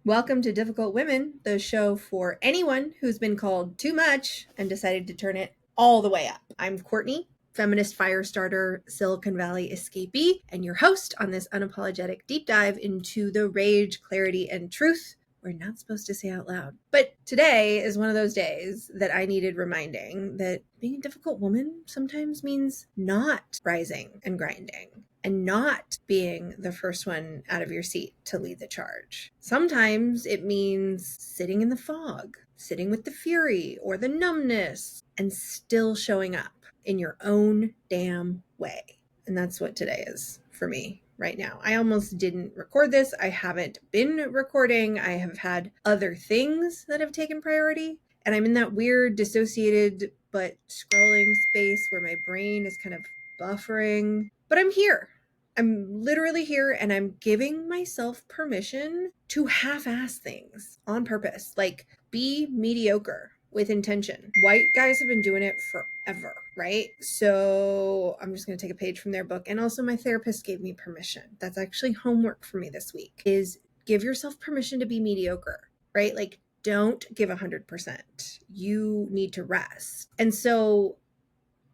Welcome to Difficult Women, the show for anyone who's been called too much and decided to turn it all the way up. I'm Courtney, feminist fire starter, Silicon Valley escapee, and your host on this unapologetic deep dive into the rage, clarity, and truth we're not supposed to say out loud. But today is one of those days that I needed reminding that being a difficult woman sometimes means not rising and grinding and not being the first one out of your seat to lead the charge. Sometimes it means sitting in the fog, sitting with the fury or the numbness, and still showing up in your own damn way. And that's what today is for me right now. I almost didn't record this. I haven't been recording. I have had other things that have taken priority. And I'm in that weird dissociated but scrolling space where my brain is kind of buffering. But I'm here. I'm literally here and I'm giving myself permission to half-ass things on purpose. Like, be mediocre with intention. White guys have been doing it forever, right? So I'm just going to take a page from their book. And also my therapist gave me permission. That's actually homework for me this week, is give yourself permission to be mediocre, right? Like, don't give 100%. You need to rest. And so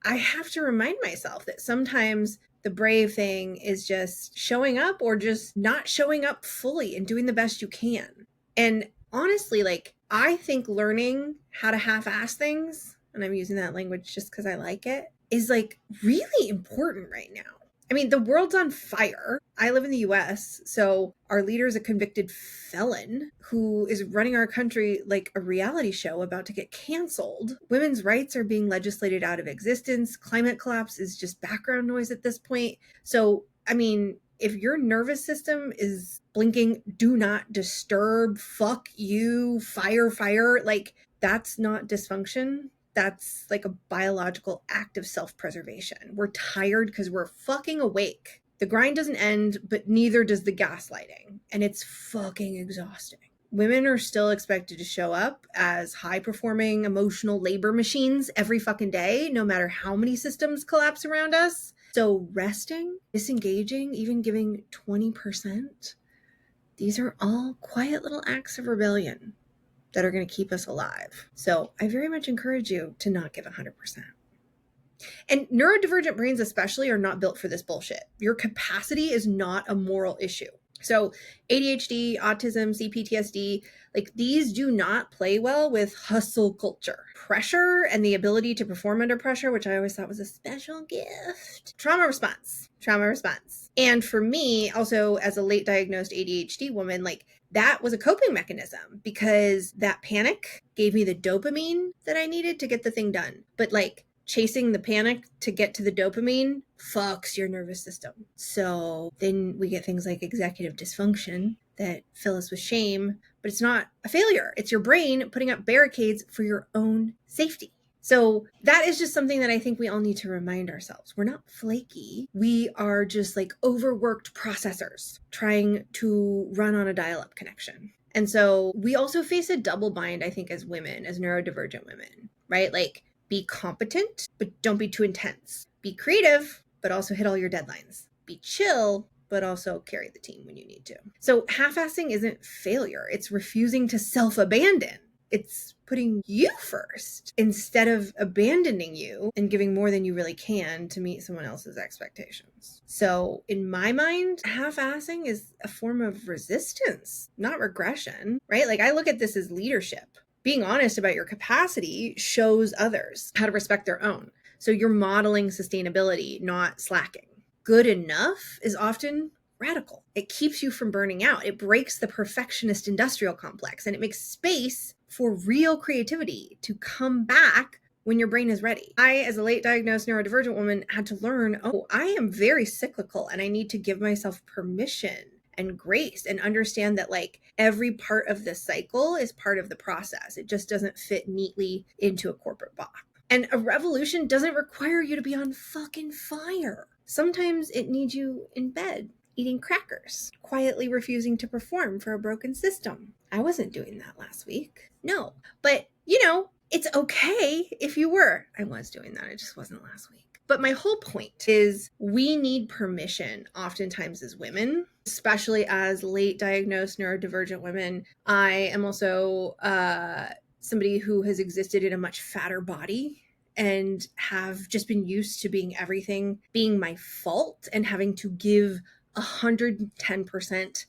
I have to remind myself that sometimes the brave thing is just showing up or just not showing up fully and doing the best you can. And honestly, like, I think learning how to half-ass things, and I'm using that language just because I like it, is like really important right now. I mean, the world's on fire. I live in the US, so our leader is a convicted felon who is running our country like a reality show about to get canceled. Women's rights are being legislated out of existence. Climate collapse is just background noise at this point. So, I mean, if your nervous system is blinking, do not disturb, fuck you, fire, like, that's not dysfunction. That's like a biological act of self-preservation. We're tired because we're fucking awake. The grind doesn't end, but neither does the gaslighting. And it's fucking exhausting. Women are still expected to show up as high-performing emotional labor machines every fucking day, no matter how many systems collapse around us. So resting, disengaging, even giving 20%, these are all quiet little acts of rebellion that are going to keep us alive. So I very much encourage you to not give 100%. And neurodivergent brains especially are not built for this bullshit. Your capacity is not a moral issue. So ADHD, autism, CPTSD, like, these do not play well with hustle culture. Pressure and the ability to perform under pressure, which I always thought was a special gift. Trauma response. And for me, also as a late diagnosed ADHD woman, like, that was a coping mechanism because that panic gave me the dopamine that I needed to get the thing done. But like, chasing the panic to get to the dopamine fucks your nervous system. So then we get things like executive dysfunction that fill us with shame, but it's not a failure. It's your brain putting up barricades for your own safety. So that is just something that I think we all need to remind ourselves. We're not flaky. We are just like overworked processors trying to run on a dial-up connection. And so we also face a double bind, I think, as women, as neurodivergent women, right? Like, be competent, but don't be too intense. Be creative, but also hit all your deadlines. Be chill, but also carry the team when you need to. So half-assing isn't failure. It's refusing to self-abandon. It's putting you first instead of abandoning you and giving more than you really can to meet someone else's expectations. So in my mind, half-assing is a form of resistance, not regression, right? Like, I look at this as leadership. Being honest about your capacity shows others how to respect their own. So you're modeling sustainability, not slacking. Good enough is often radical. It keeps you from burning out. It breaks the perfectionist industrial complex, and it makes space for real creativity to come back when your brain is ready. I, as a late diagnosed neurodivergent woman, had to learn, oh, I am very cyclical and I need to give myself permission and grace and understand that, like, every part of the cycle is part of the process. It just doesn't fit neatly into a corporate box. And a revolution doesn't require you to be on fucking fire. Sometimes it needs you in bed, eating crackers, quietly refusing to perform for a broken system. I wasn't doing that last week. No, but you know, it's okay if you were. I was doing that. It just wasn't last week. But my whole point is we need permission oftentimes as women, especially as late diagnosed neurodivergent women. I am also somebody who has existed in a much fatter body and have just been used to being everything being my fault and having to give 110%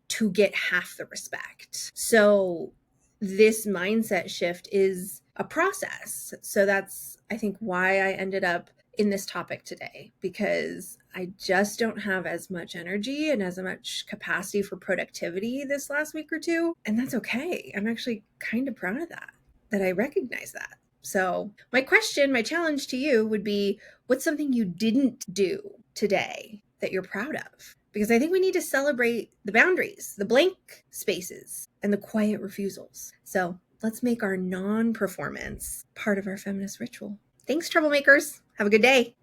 to get half the respect. So this mindset shift is a process. So that's, I think, why I ended up in this topic today, because I just don't have as much energy and as much capacity for productivity this last week or two. And that's okay. I'm actually kind of proud of that I recognize that. So my question, my challenge to you would be, what's something you didn't do today that you're proud of? Because I think we need to celebrate the boundaries, the blank spaces, and the quiet refusals. So let's make our non-performance part of our feminist ritual. Thanks, troublemakers. Have a good day.